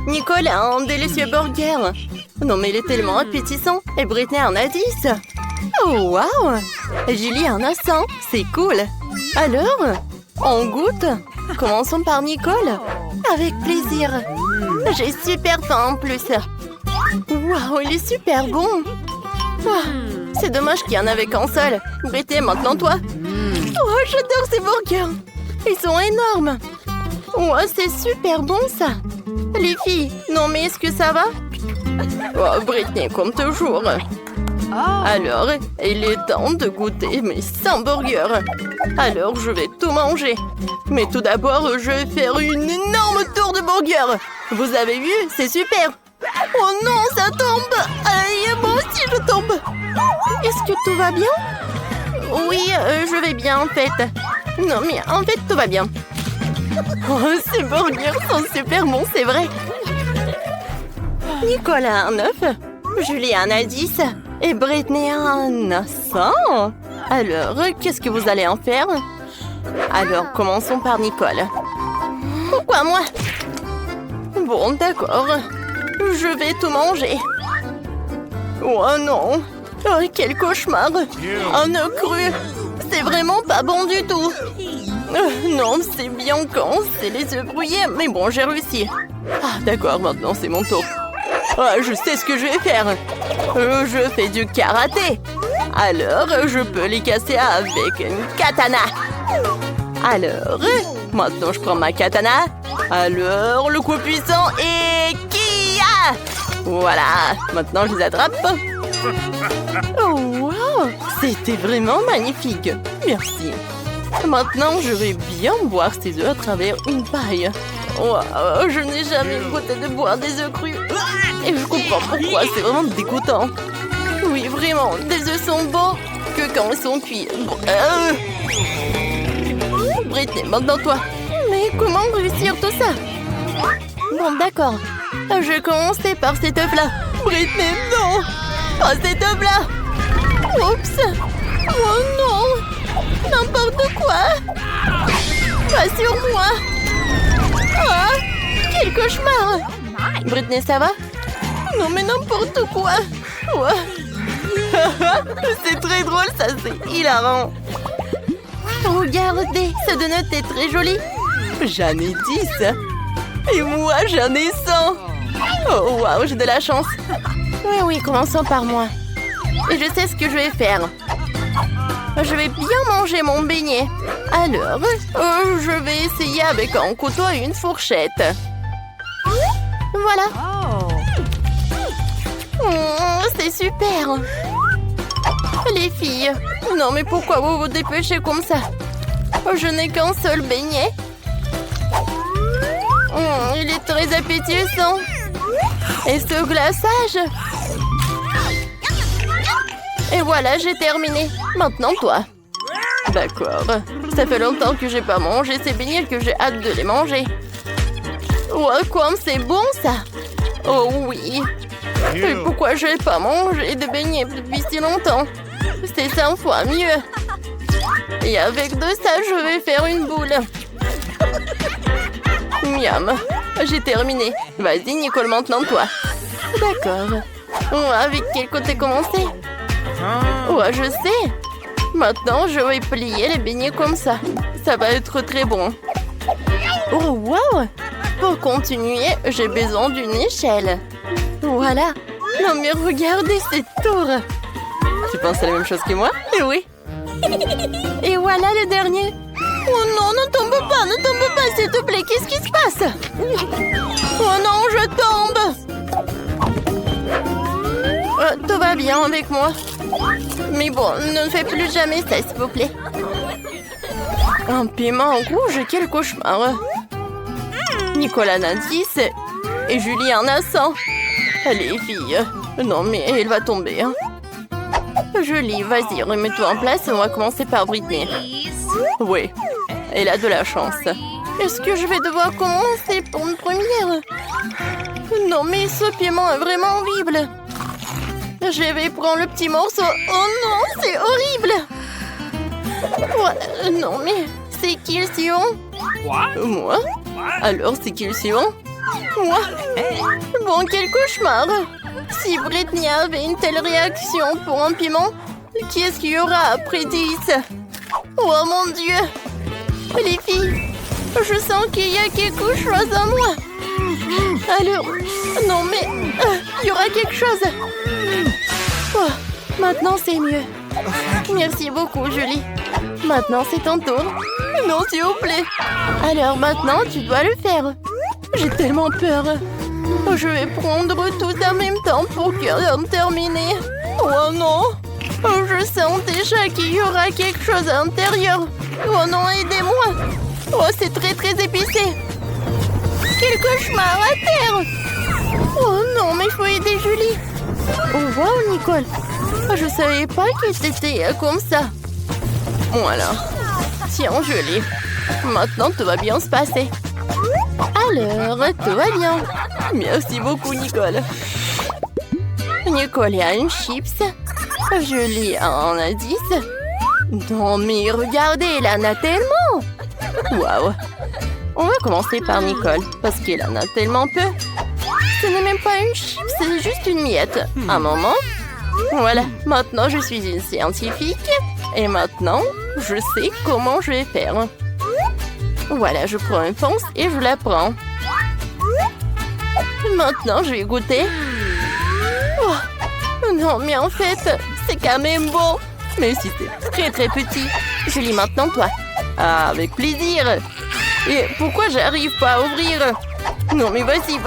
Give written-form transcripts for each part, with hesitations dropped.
Nicole a un délicieux burger. Non mais il est tellement appétissant. Et Britney en a 10. Oh waouh. Julie en a 100. C'est cool. Alors, on goûte? Commençons par Nicole. Avec plaisir. J'ai super faim en plus. Waouh, il est super bon. C'est dommage qu'il y en avait qu'un seul. Britney, maintenant toi. Oh, j'adore ces burgers. Ils sont énormes. Oh, c'est super bon ça. Les filles, non mais est-ce que ça va? Oh, Britney, comme toujours. Alors, il est temps de goûter mes 100 burgers. Alors, je vais tout manger. Mais tout d'abord, je vais faire une énorme tour de burgers. Vous avez vu? C'est super. Oh non, ça tombe. Aïe, moi aussi je tombe. Est-ce que tout va bien? Oui, je vais bien en fait. Non, mais en fait, tout va bien. Oh, ces burgers sont super bons, c'est vrai. Nicolas en a 9. Julie en a 10. Et Britney en a 100. Alors, qu'est-ce que vous allez en faire? Alors, commençons par Nicole. Pourquoi moi? Bon, d'accord. Je vais tout manger. Oh non. Oh, quel cauchemar. Un œuf cru. C'est vraiment pas bon du tout. Non, c'est bien quand c'est les œufs brouillés. Mais bon, j'ai réussi. Ah, d'accord, maintenant c'est mon tour. Ah, je sais ce que je vais faire. Je fais du karaté. Alors, je peux les casser avec une katana. Alors, maintenant je prends ma katana. Alors, le coup puissant et Kia! Voilà, maintenant je les attrape. Oh, wow! C'était vraiment magnifique. Merci. Maintenant, je vais bien boire ces œufs à travers une paille. Wow, je n'ai jamais goûté de boire des œufs crus. Et je comprends pourquoi, c'est vraiment dégoûtant. Oui, vraiment, des œufs sont bons que quand ils sont cuits. Britney, maintenant toi. Mais comment réussir tout ça? Bon, d'accord. Je vais commencer par cet œuf-là. Britney, non! Pas cet œuf-là! Oups! Oh non! N'importe quoi! Pas sur moi! Ah! Quel cauchemar! Britney, ça va? Non, mais n'importe quoi! Ouais. C'est très drôle, ça, c'est hilarant! Regardez, ce donut est très joli! J'en ai 10! Et moi, j'en ai 100! Oh, waouh, j'ai de la chance! Oui, commençons par moi. Et je sais ce que je vais faire. Je vais bien manger mon beignet. Alors, je vais essayer avec un couteau et une fourchette. Voilà. C'est super. Les filles, non mais pourquoi vous vous dépêchez comme ça? Je n'ai qu'un seul beignet. Il est très appétissant. Et ce glaçage. Et voilà, j'ai terminé. Maintenant, toi. D'accord. Ça fait longtemps que j'ai pas mangé ces beignets que j'ai hâte de les manger. Oh, comme c'est bon, ça. Oh oui. Et pourquoi j'ai pas mangé de beignets depuis si longtemps? C'est 100 fois mieux. Et avec de ça, je vais faire une boule. Miam. J'ai terminé. Vas-y, Nicole, maintenant, toi. D'accord. Avec quel côté commencer? Ouais, je sais. Maintenant, je vais plier les beignets comme ça. Ça va être très bon. Oh, wow! Pour continuer, j'ai besoin d'une échelle. Voilà. Non, mais regardez cette tour. Tu penses à la même chose que moi? Oui. Et voilà le dernier. Oh non, ne tombe pas, s'il te plaît. Qu'est-ce qui se passe? Oh non, je tombe. Tout va bien avec moi. Mais bon, ne fais plus jamais ça, s'il vous plaît. Un piment rouge, quel cauchemar. Nicolas en a 10 et Julie en a 100. Les filles, non mais elle va tomber. Hein. Julie, vas-y, remets-toi en place et on va commencer par Britney. Oui, elle a de la chance. Est-ce que je vais devoir commencer pour une première? Non mais ce piment est vraiment horrible. Je vais prendre le petit morceau. Oh non, c'est horrible. Ouais, non mais c'est qui le suivant? Moi? Alors c'est qui le suivant? Moi? Bon, quel cauchemar! Si Britney avait une telle réaction pour un piment, qui est-ce qu'il y aura après 10? Oh mon Dieu! Les filles, je sens qu'il y a quelque chose en moi. Alors, non mais, il y aura quelque chose. Oh, maintenant c'est mieux. Merci beaucoup, Julie. Maintenant c'est ton tour. Non, s'il vous plaît. Alors maintenant, tu dois le faire. J'ai tellement peur. Je vais prendre tout en même temps pour en terminer. Oh non! Je sens déjà qu'il y aura quelque chose à l'intérieur. Oh non, aidez-moi! Oh, c'est très épicé. Quel cauchemar à terre! Oh non, mais il faut aider Julie. Oh wow, Nicole. Je savais pas que c'était comme ça. Voilà. Tiens, Julie. Maintenant, tout va bien se passer. Alors, tout va bien. Merci beaucoup, Nicole. Nicole a une chips. Julie en a 10. Non, mais regardez, elle en a tellement. Waouh. On va commencer par Nicole, parce qu'elle en a tellement peu. Ce n'est même pas une chips, c'est juste une miette. Un moment. Voilà, maintenant je suis une scientifique. Et maintenant, je sais comment je vais faire. Voilà, je prends une pince et je la prends. Maintenant, je vais goûter. Oh, non, mais en fait, c'est quand même bon. Mais si c'est très petit. Julie, maintenant, toi. Ah, avec plaisir. Et pourquoi j'arrive pas à ouvrir? Non, mais vas-y.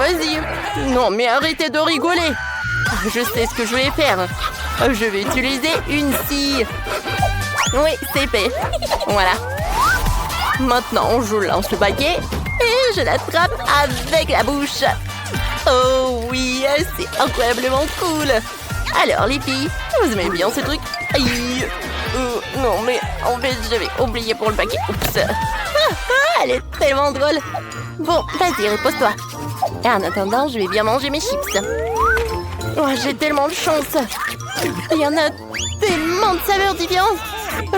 Non, mais arrêtez de rigoler. Je sais ce que je vais faire. Je vais utiliser une scie. Oui, c'est fait. Voilà. Maintenant, je lance le paquet et je l'attrape avec la bouche. Oh oui, c'est incroyablement cool. Alors, les filles, vous aimez bien ce truc? Aïe. Non, mais en fait, j'avais oublié pour le paquet. Oups. Elle est tellement drôle. Bon, vas-y, repose-toi. Et en attendant, je vais bien manger mes chips. Oh, j'ai tellement de chance. Il y en a tellement de saveurs différentes.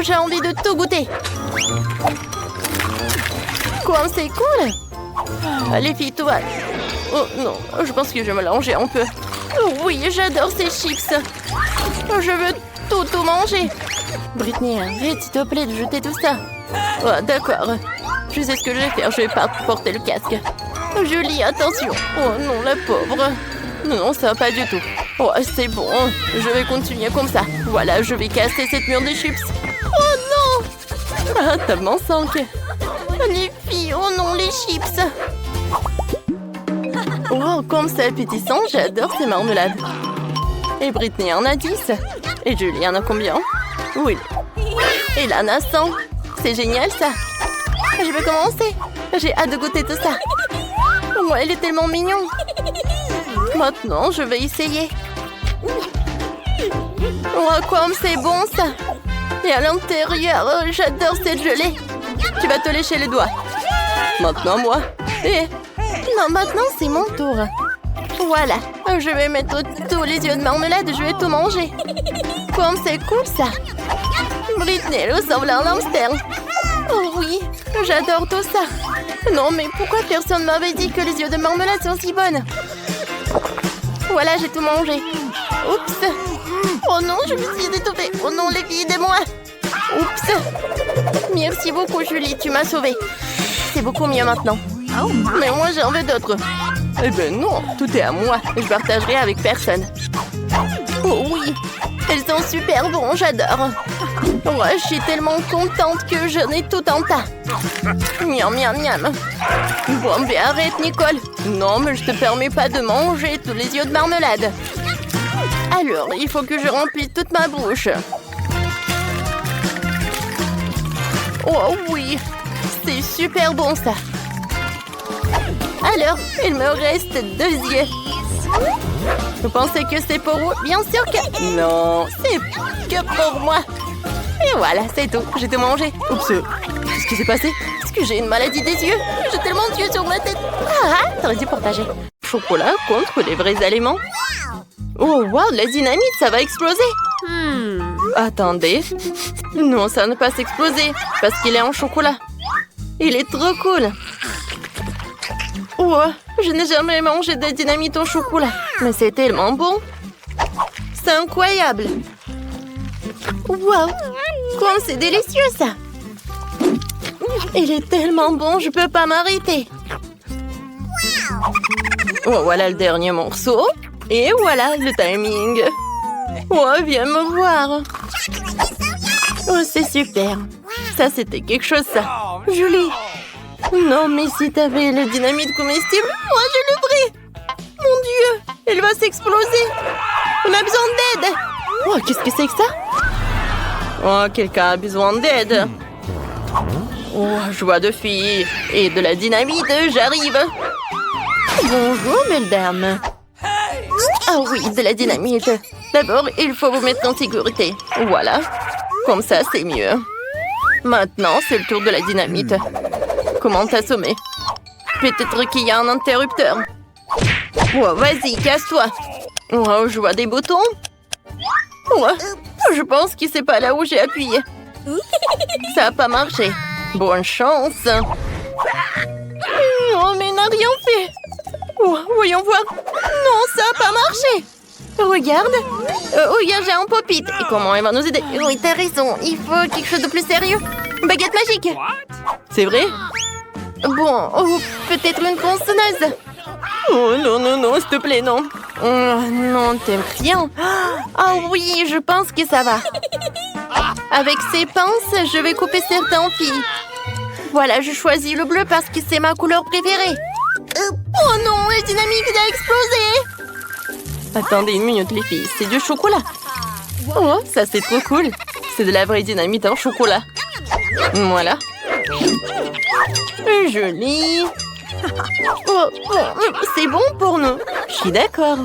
J'ai envie de tout goûter. Quoi, c'est cool. Les filles, tout va. Oh non, je pense que je vais me langer un peu. Oh, oui, j'adore ces chips. Je veux tout manger. Britney, arrête s'il te plaît de jeter tout ça. Oh, d'accord. Je sais ce que je vais faire, je vais pas porter le casque. Julie, attention. Oh non, la pauvre. Non, ça va pas du tout. Oh, c'est bon, je vais continuer comme ça. Voilà, je vais casser cette mur de chips. Oh non. Ah, t'as mon sang. Les filles, oh non, les chips. Oh, comme c'est appétissant, j'adore ces marmelades. Et Britney en a 10. Et Julie en a combien? Oui. Et là, en a 100. C'est génial, ça. Je vais commencer. J'ai hâte de goûter tout ça. Oh, elle est tellement mignonne. Maintenant, je vais essayer. Oh, comme c'est bon, ça. Et à l'intérieur, j'adore cette gelée. Tu vas te lécher les doigts. Maintenant, moi. Et... non, maintenant, c'est mon tour. Voilà. Je vais mettre tous les yeux de marmelade. Je vais tout manger. Comme c'est cool, ça. Britney, elle ressemble à un hamster. Oh oui, j'adore tout ça. Non, mais pourquoi personne m'avait dit que les yeux de marmelade sont si bonnes? Voilà, j'ai tout mangé. Oups. Oh non, je me suis étouffée. Oh non, les filles, aidez-moi. Oups. Merci beaucoup, Julie, tu m'as sauvée. C'est beaucoup mieux maintenant. Mais moi, j'en veux d'autres. Eh ben non, tout est à moi. Je partagerai avec personne. Oh oui, elles sont super bons, j'adore. Ouais, je suis tellement contente que j'en ai tout en tas. Miam, miam, miam. Bon, mais arrête, Nicole. Non, mais je te permets pas de manger tous les yeux de marmelade. Alors, il faut que je remplisse toute ma bouche. Oh oui, c'est super bon, ça. Alors, il me reste 2 yeux. Vous pensez que c'est pour vous? Bien sûr que... non, c'est que pour moi. Et voilà, c'est tout. J'ai tout mangé. Oups, qu'est-ce qui s'est passé? Est-ce que j'ai une maladie des yeux? J'ai tellement d'yeux sur ma tête. Ah, t'aurais dû partager. Chocolat contre les vrais aliments. Oh, wow, la dynamite, ça va exploser. Attendez. Non, ça ne va pas s'exploser parce qu'il est en chocolat. Il est trop cool. Oh, je n'ai jamais mangé de dynamite au chocolat. Mais c'est tellement bon. C'est incroyable. Wow, comme c'est délicieux ça. Il est tellement bon, je peux pas m'arrêter. Oh, voilà le dernier morceau. Et voilà le timing. Oh, viens me voir. Oh, c'est super. Ça, c'était quelque chose, ça. Julie. Non, mais si t'avais le dynamite comestible, moi, je le ferais. Mon Dieu, elle va s'exploser. On a besoin d'aide. Oh, qu'est-ce que c'est que ça? Oh, quelqu'un a besoin d'aide. Oh, je vois deux filles et de la dynamite, j'arrive. Bonjour, mesdames. Ah oui, de la dynamite. D'abord, il faut vous mettre en sécurité. Voilà. Comme ça, c'est mieux. Maintenant, c'est le tour de la dynamite. Comment t'assommer? Peut-être qu'il y a un interrupteur. Oh, vas-y, casse-toi. Oh, je vois des boutons. Oh, je pense que c'est pas là où j'ai appuyé. Ça n'a pas marché. Bonne chance. Oh, mais il n'a rien fait. Oh, voyons voir. Non, ça n'a pas marché. Regarde. Regarde, j'ai un pop-it. Et comment elle va nous aider? Oui, t'as raison. Il faut quelque chose de plus sérieux. Baguette magique. C'est vrai? Bon, peut-être une tronçonneuse. Oh, non, non, non, s'il te plaît, non. Oh, non, t'aimes rien. Ah oui, je pense que ça va. Avec ces pinces, je vais couper certains fils. Voilà, je choisis le bleu parce que c'est ma couleur préférée. Oh non, la dynamite a explosé. Attendez une minute, les filles, c'est du chocolat. Oh, ça c'est trop cool. C'est de la vraie dynamite en chocolat. Voilà. Joli. Oh, c'est bon pour nous. Je suis d'accord.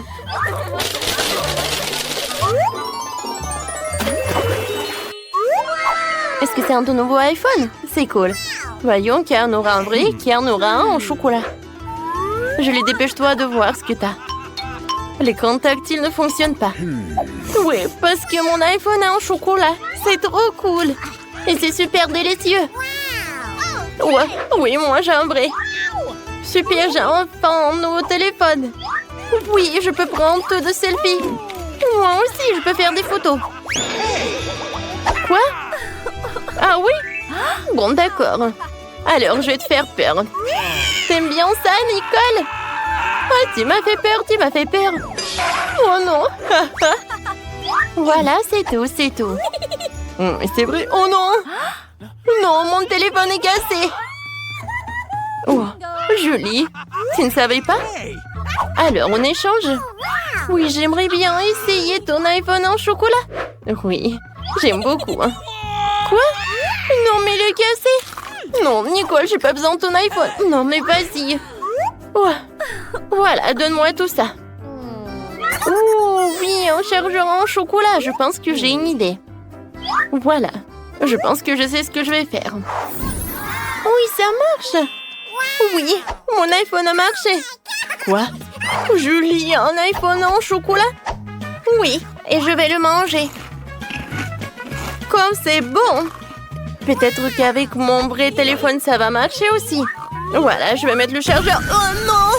Est-ce que c'est un ton nouveau iPhone? C'est cool. Voyons qui en aura un vrai, qui en aura un en chocolat. Julie, dépêche-toi de voir ce que t'as. L'écran tactile ne fonctionne pas. Oui, parce que mon iPhone est en chocolat. C'est trop cool. Et c'est super délicieux. Ouais, oui, moi j'ai un vrai. Super, j'ai enfin un nouveau téléphone. Oui, je peux prendre tout de selfies. Moi aussi, je peux faire des photos. Quoi? Ah oui? Bon, d'accord. Alors, je vais te faire peur. T'aimes bien ça, Nicole? Oh, tu m'as fait peur, tu m'as fait peur. Oh non. Voilà, c'est tout, c'est tout. C'est vrai. Oh non. Non, mon téléphone est cassé. Oh, Julie, tu ne savais pas? Alors, on échange? Oui, j'aimerais bien essayer ton iPhone en chocolat. Oui, j'aime beaucoup. Quoi? Non, mais il est cassé. Non, Nicole, j'ai pas besoin de ton iPhone. Non, mais vas-y. Oh. Voilà, donne-moi tout ça. Oh, oui, un chargeur en chocolat. Je pense que j'ai une idée. Voilà. Je pense que je sais ce que je vais faire. Oui, ça marche. Oui, mon iPhone a marché. Quoi? Julie, un iPhone en chocolat? Oui, et je vais le manger. Comme c'est bon. Peut-être qu'avec mon vrai téléphone, ça va marcher aussi. Voilà, je vais mettre le chargeur. Oh non!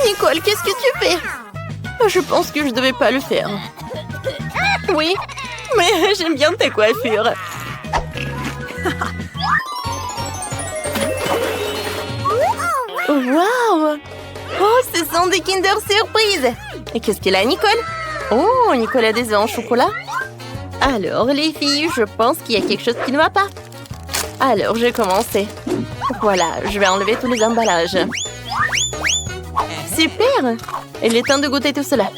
Nicole, qu'est-ce que tu fais? Je pense que je devais pas le faire. Oui, mais j'aime bien ta coiffure. Waouh! Oh, ce sont des Kinder Surprise! Et qu'est-ce qu'elle a, Nicole? Oh, Nicole a des œufs en chocolat. Alors, les filles, je pense qu'il y a quelque chose qui ne va pas. Alors, je vais commencer. Voilà, je vais enlever tous les emballages. Super! Il est temps de goûter tout cela.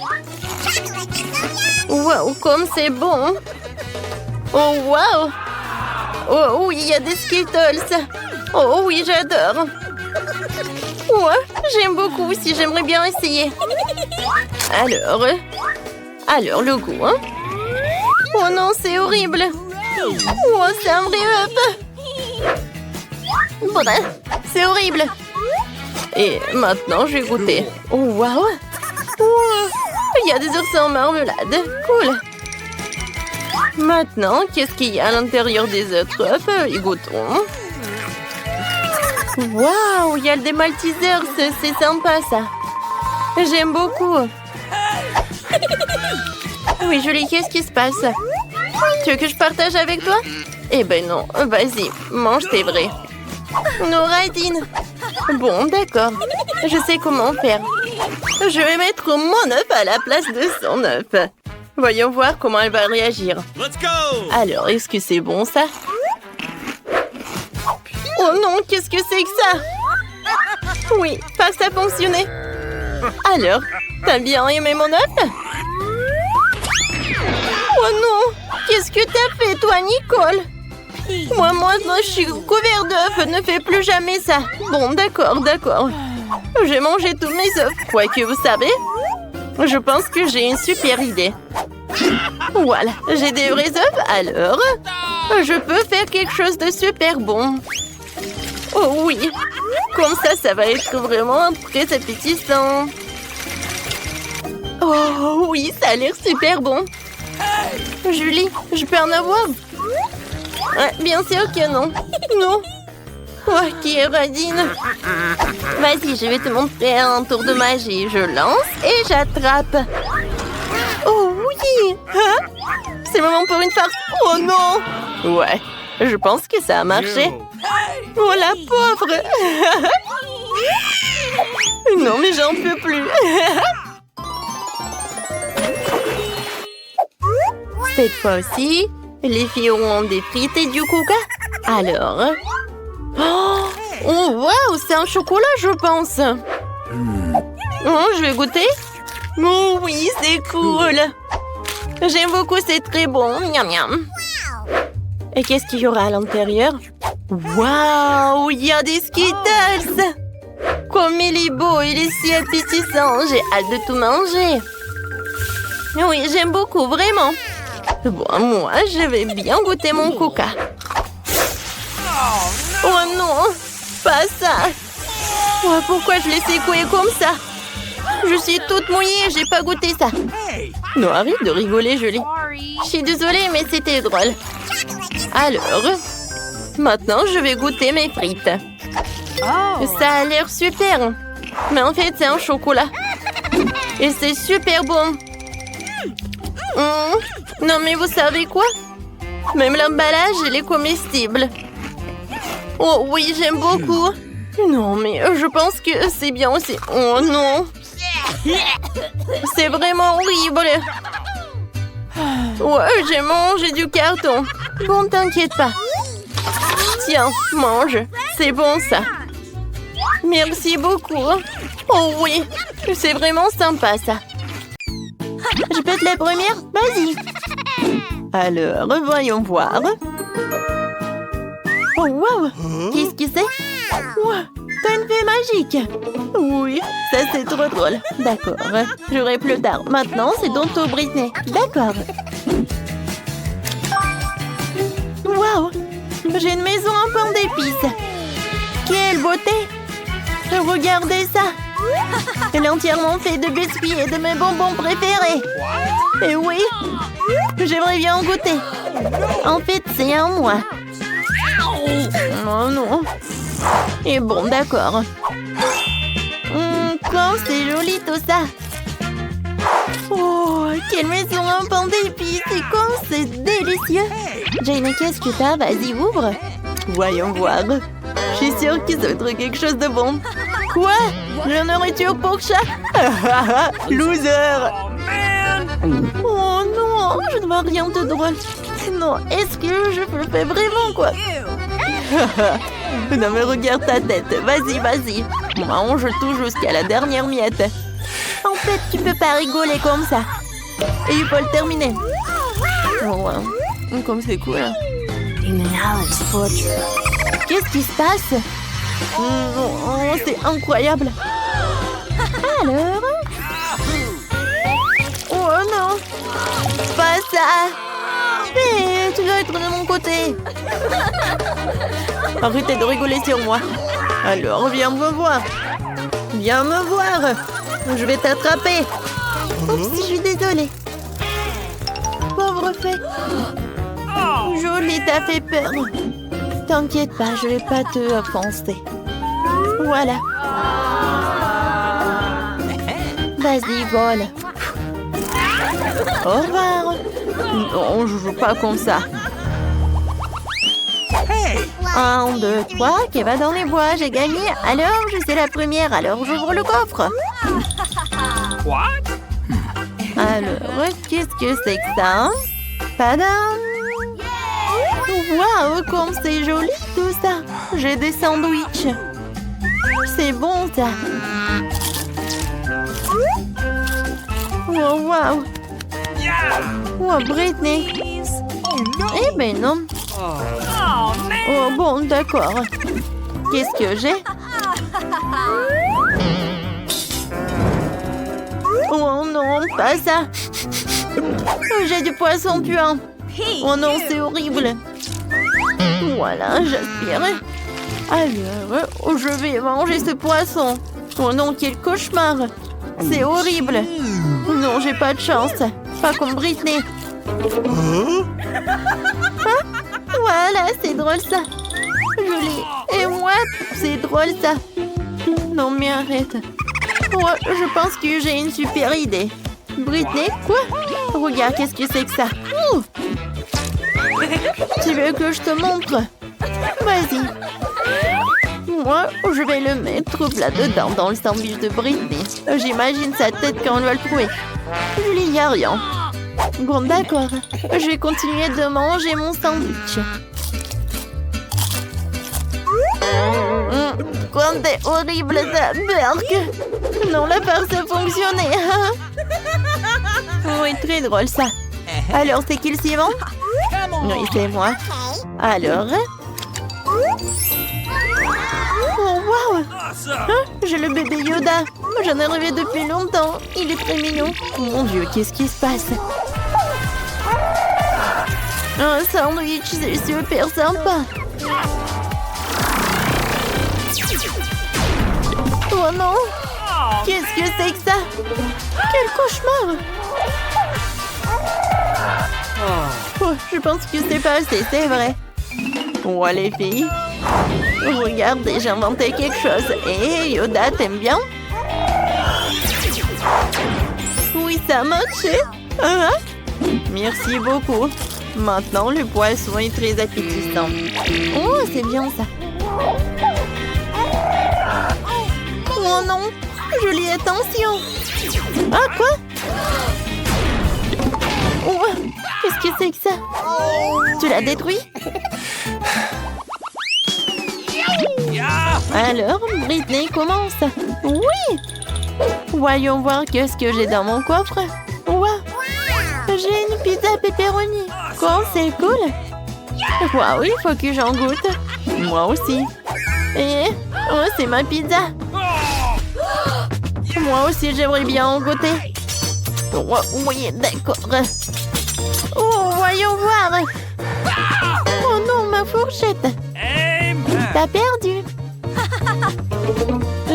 Wow, comme c'est bon! Oh, wow! Oh oui, il y a des Skittles. Oh oui, j'adore. Ouais, j'aime beaucoup aussi, j'aimerais bien essayer. Alors le goût, hein? Oh non, c'est horrible. Oh, c'est un vrai œuf. Bref, c'est horrible. Et maintenant, je vais goûter. Oh, waouh! Oh, il y a des oursins en marmelade. Cool. Maintenant, qu'est-ce qu'il y a à l'intérieur des autres œufs? Goûtons. Waouh, il y a des Maltesers, c'est sympa ça. J'aime beaucoup. Oui, Julie, qu'est-ce qui se passe? Tu veux que je partage avec toi? Eh ben non, vas-y, mange tes vrais. Non, Radine. Bon, d'accord. Je sais comment faire. Je vais mettre mon œuf à la place de son œuf. Voyons voir comment elle va réagir. Alors, est-ce que c'est bon ça? Oh non, qu'est-ce que c'est que ça? Oui, pas ça fonctionné. Alors, t'as bien aimé mon œuf? Oh non, qu'est-ce que t'as fait toi, Nicole? Moi, je suis couvert d'œufs, ne fais plus jamais ça. Bon, d'accord. J'ai mangé tous mes œufs. Quoique, vous savez, je pense que j'ai une super idée. Voilà, j'ai des vrais œufs, alors je peux faire quelque chose de super bon. Oh oui, comme ça va être vraiment très appétissant. Oh oui, ça a l'air super bon. Julie, je peux en avoir? Bien sûr que non. Non. Ok, Radine. Vas-y, je vais te montrer un tour de magie. Je lance et j'attrape. Oh oui. Hein? C'est le moment pour une farce. Oh non. Ouais, je pense que ça a marché. Oh la pauvre. Non, mais j'en peux plus. Cette fois-ci, les filles auront des frites et du coca. Alors... Oh, waouh, c'est un chocolat, je pense. Oh, je vais goûter. Oh oui, c'est cool. J'aime beaucoup, c'est très bon. Miam, miam. Et qu'est-ce qu'il y aura à l'intérieur? Waouh, il y a des Skittles. Comme il est beau, il est si appétissant. J'ai hâte de tout manger. Oui, j'aime beaucoup, vraiment. Bon, moi, je vais bien goûter mon coca. Oh non, pas ça. Oh, pourquoi je l'ai secoué comme ça? Je suis toute mouillée, j'ai pas goûté ça. Non, arrête de rigoler, Julie. Je suis désolée, mais c'était drôle. Alors, maintenant, je vais goûter mes frites. Ça a l'air super. Mais en fait, c'est un chocolat. Et c'est super bon. Non, mais vous savez quoi? Même l'emballage, il est comestible. Oh oui, j'aime beaucoup. Non, mais je pense que c'est bien aussi. Oh non. C'est vraiment horrible. Ouais, j'ai mangé du carton. Bon, t'inquiète pas. Tiens, mange. C'est bon, ça. Merci beaucoup. Oh oui, c'est vraiment sympa, ça. Je peux être la première? Vas-y. Alors, voyons voir. Oh, wow! Qu'est-ce que c'est? Wow, t'as une fée magique! Oui, ça c'est trop drôle. D'accord, j'aurai plus tard. Maintenant, c'est ton tour, Britney. D'accord. Wow! J'ai une maison en pain d'épices. Quelle beauté! Regardez ça! Elle est entièrement faite de biscuits et de mes bonbons préférés. Et oui, j'aimerais bien en goûter. En fait, c'est à moi. Oh non. Et bon, d'accord. Comme c'est joli tout ça. Oh, quelle maison en pain d'épices. Et comme c'est délicieux. Jane, qu'est-ce que t'as? Vas-y, ouvre. Voyons voir. Je suis sûre que ça va être quelque chose de bon. Quoi? La nourriture pour chat? Loser! Oh non, je ne vois rien de drôle. Non, est-ce que je le fais vraiment, quoi? Non mais regarde ta tête. Vas-y. Mange tout jusqu'à la dernière miette. En fait, tu peux pas rigoler comme ça. Et il faut le terminer. Oh, ouais. Comme c'est cool. Qu'est-ce qui se passe? Oh, c'est incroyable. Alors? Oh non! Pas ça! Mais tu dois être de mon côté. Arrêtez de rigoler sur moi. Alors, viens me voir. Viens me voir. Je vais t'attraper. Oups, je suis désolée. Pauvre fée. Jolie, t'as fait peur. T'inquiète pas, je vais pas te offenser. Voilà. Vas-y, vole. Au revoir. Non, je joue pas comme ça. 1, 2, 3, qui va dans les bois, j'ai gagné. Alors, je suis la première, alors j'ouvre le coffre. Alors, qu'est-ce que c'est que ça? Padam! Waouh, comme c'est joli tout ça. J'ai des sandwichs. C'est bon ça. Wow, wow. Oh, Britney. Eh ben non. Oh bon, d'accord. Qu'est-ce que j'ai? Oh non, pas ça. J'ai du poisson puant. Oh non, c'est horrible. Voilà, j'aspire. Alors, je vais manger ce poisson. Oh non, quel cauchemar. C'est horrible. Non, j'ai pas de chance. Pas comme Britney. Ah, voilà, c'est drôle ça. Joli. Et moi, c'est drôle ça. Non, mais arrête. Oh, je pense que j'ai une super idée. Britney, quoi? Regarde, qu'est-ce que c'est que ça? Tu veux que je te montre? Vas-y. Moi, je vais le mettre là-dedans, dans le sandwich de Britney. J'imagine sa tête quand on va le trouver. Il n'y a rien. Bon, d'accord. Je vais continuer de manger mon sandwich. Comme c'est horrible ça, Burk. Non, la farce a fonctionné. Oui, très drôle ça. Alors, c'est qui le suivant? Oui, c'est moi. Alors? Oh, wow! J'ai le bébé Yoda. J'en ai rêvé depuis longtemps. Il est très mignon. Mon Dieu, qu'est-ce qui se passe? Un sandwich, c'est super sympa. Oh non! Qu'est-ce que c'est que ça? Quel cauchemar! Oh, je pense que c'est pas assez, c'est vrai. Oh, les filles. Regardez, j'ai inventé quelque chose. Et Yoda, t'aimes bien? Oui, ça a marché. Merci beaucoup. Maintenant, le poisson est très appétissant. Oh, c'est bien ça. Oh non, jolie attention. Ah, quoi? Oh, qu'est-ce que c'est que ça? Tu l'as détruit? Alors, Britney commence. Oui! Voyons voir qu'est-ce que j'ai dans mon coffre. Wow! J'ai une pizza pepperoni. Quoi, c'est cool? Waouh, il faut que j'en goûte. Moi aussi. Et... oh, c'est ma pizza. Moi aussi, j'aimerais bien en goûter. Oh, oui, d'accord. Oh, voyons voir. Oh non, ma fourchette. T'as perdu.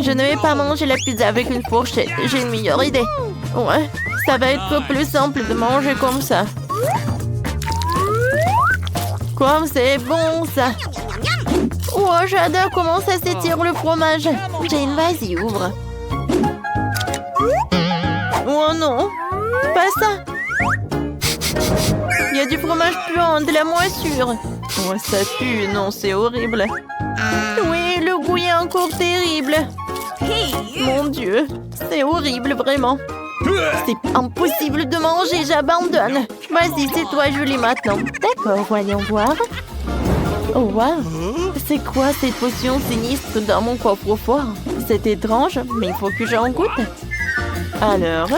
Je ne vais pas manger la pizza avec une fourchette. J'ai une meilleure idée. Ouais, ça va être plus simple de manger comme ça. Comme c'est bon ça. Oh, j'adore comment ça s'étire le fromage. Jane, vas-y, ouvre. Oh non, pas ça. Il y a du fromage puant, de la moisissure. Oh, ça pue, non, c'est horrible. Oui, le goût est encore terrible. Mon Dieu, c'est horrible, vraiment. C'est impossible de manger, j'abandonne. Vas-y, c'est toi, Julie, maintenant. D'accord, voyons voir. Oh, wow. C'est quoi cette potion sinistre dans mon coffre-fort? C'est étrange, mais il faut que j'en goûte. Alors?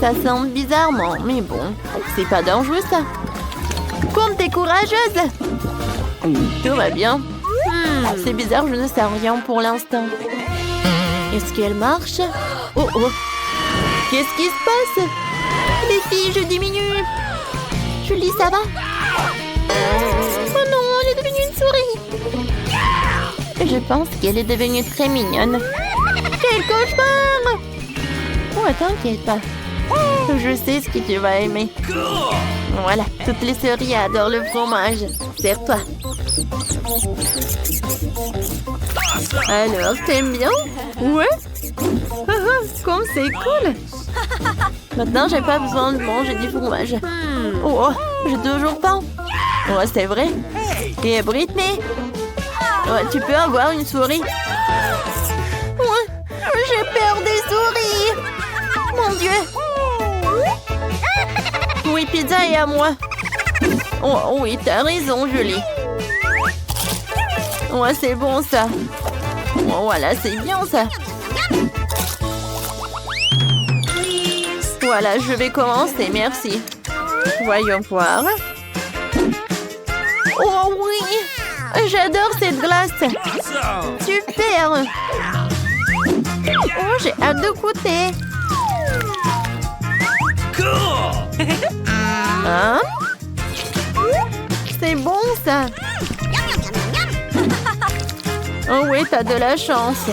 Ça sent bizarrement, mais bon, c'est pas dangereux ça. Comme t'es courageuse. Tout va bien. C'est bizarre, je ne sais rien pour l'instant. Est-ce qu'elle marche? Oh oh. Qu'est-ce qui se passe? Les filles, je diminue. Julie, ça va? Oh non, elle est devenue une souris. Je pense qu'elle est devenue très mignonne. Quel cauchemar! Oh, t'inquiète pas. Je sais ce que tu vas aimer. Voilà, toutes les souris adorent le fromage. Serre-toi. Alors, t'aimes bien? Ouais. Comme c'est cool. Maintenant, j'ai pas besoin de manger du fromage. Oh, j'ai toujours faim. Ouais, c'est vrai. Et Britney? Ouais, tu peux avoir une souris? Ouais, j'ai peur des souris. Mon Dieu. Oui, pizza est à moi. Oh, oui, t'as raison, Julie. Ouais, c'est bon, ça. Oh, voilà, c'est bien, ça. Voilà, je vais commencer, merci. Voyons voir. Oh oui! J'adore cette glace! Super! Oh, j'ai hâte de goûter! Hein? C'est bon, ça! Oh oui, t'as de la chance!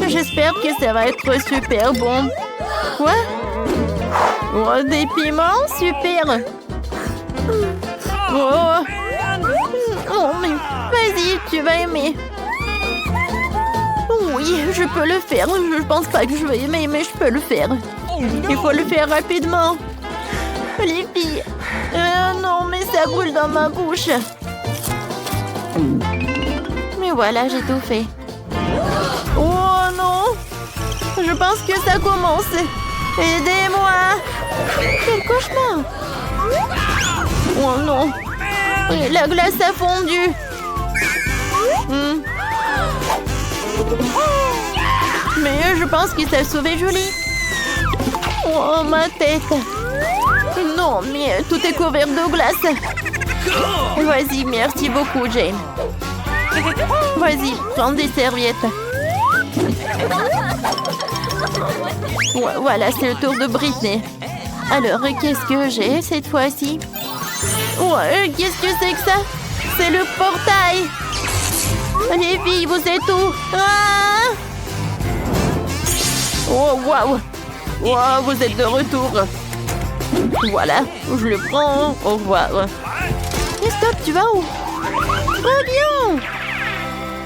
J'espère que ça va être super bon. Quoi? Oh, des piments? Super! Oh! Oh, mais vas-y, tu vas aimer. Oui, je peux le faire. Je pense pas que je vais aimer, mais je peux le faire. Il faut le faire rapidement. Les filles. Non, mais ça brûle dans ma bouche. Mais voilà, j'ai tout fait. Oh non! Je pense que ça commence. Aidez-moi! Quel cauchemar! Oh non! La glace a fondu! Mais je pense qu'il s'est sauvé Julie. Oh, ma tête! Non, mais tout est couvert de glace. Vas-y, merci beaucoup, Jane. Vas-y, prends des serviettes. Voilà, c'est le tour de Britney. Alors, qu'est-ce que j'ai cette fois-ci? Ouais, qu'est-ce que c'est que ça? C'est le portail! Les filles, vous êtes où? Ah! Oh, waouh! Wow, vous êtes de retour. Voilà, je le prends. Au revoir. Et stop, tu vas où? Oh, bien!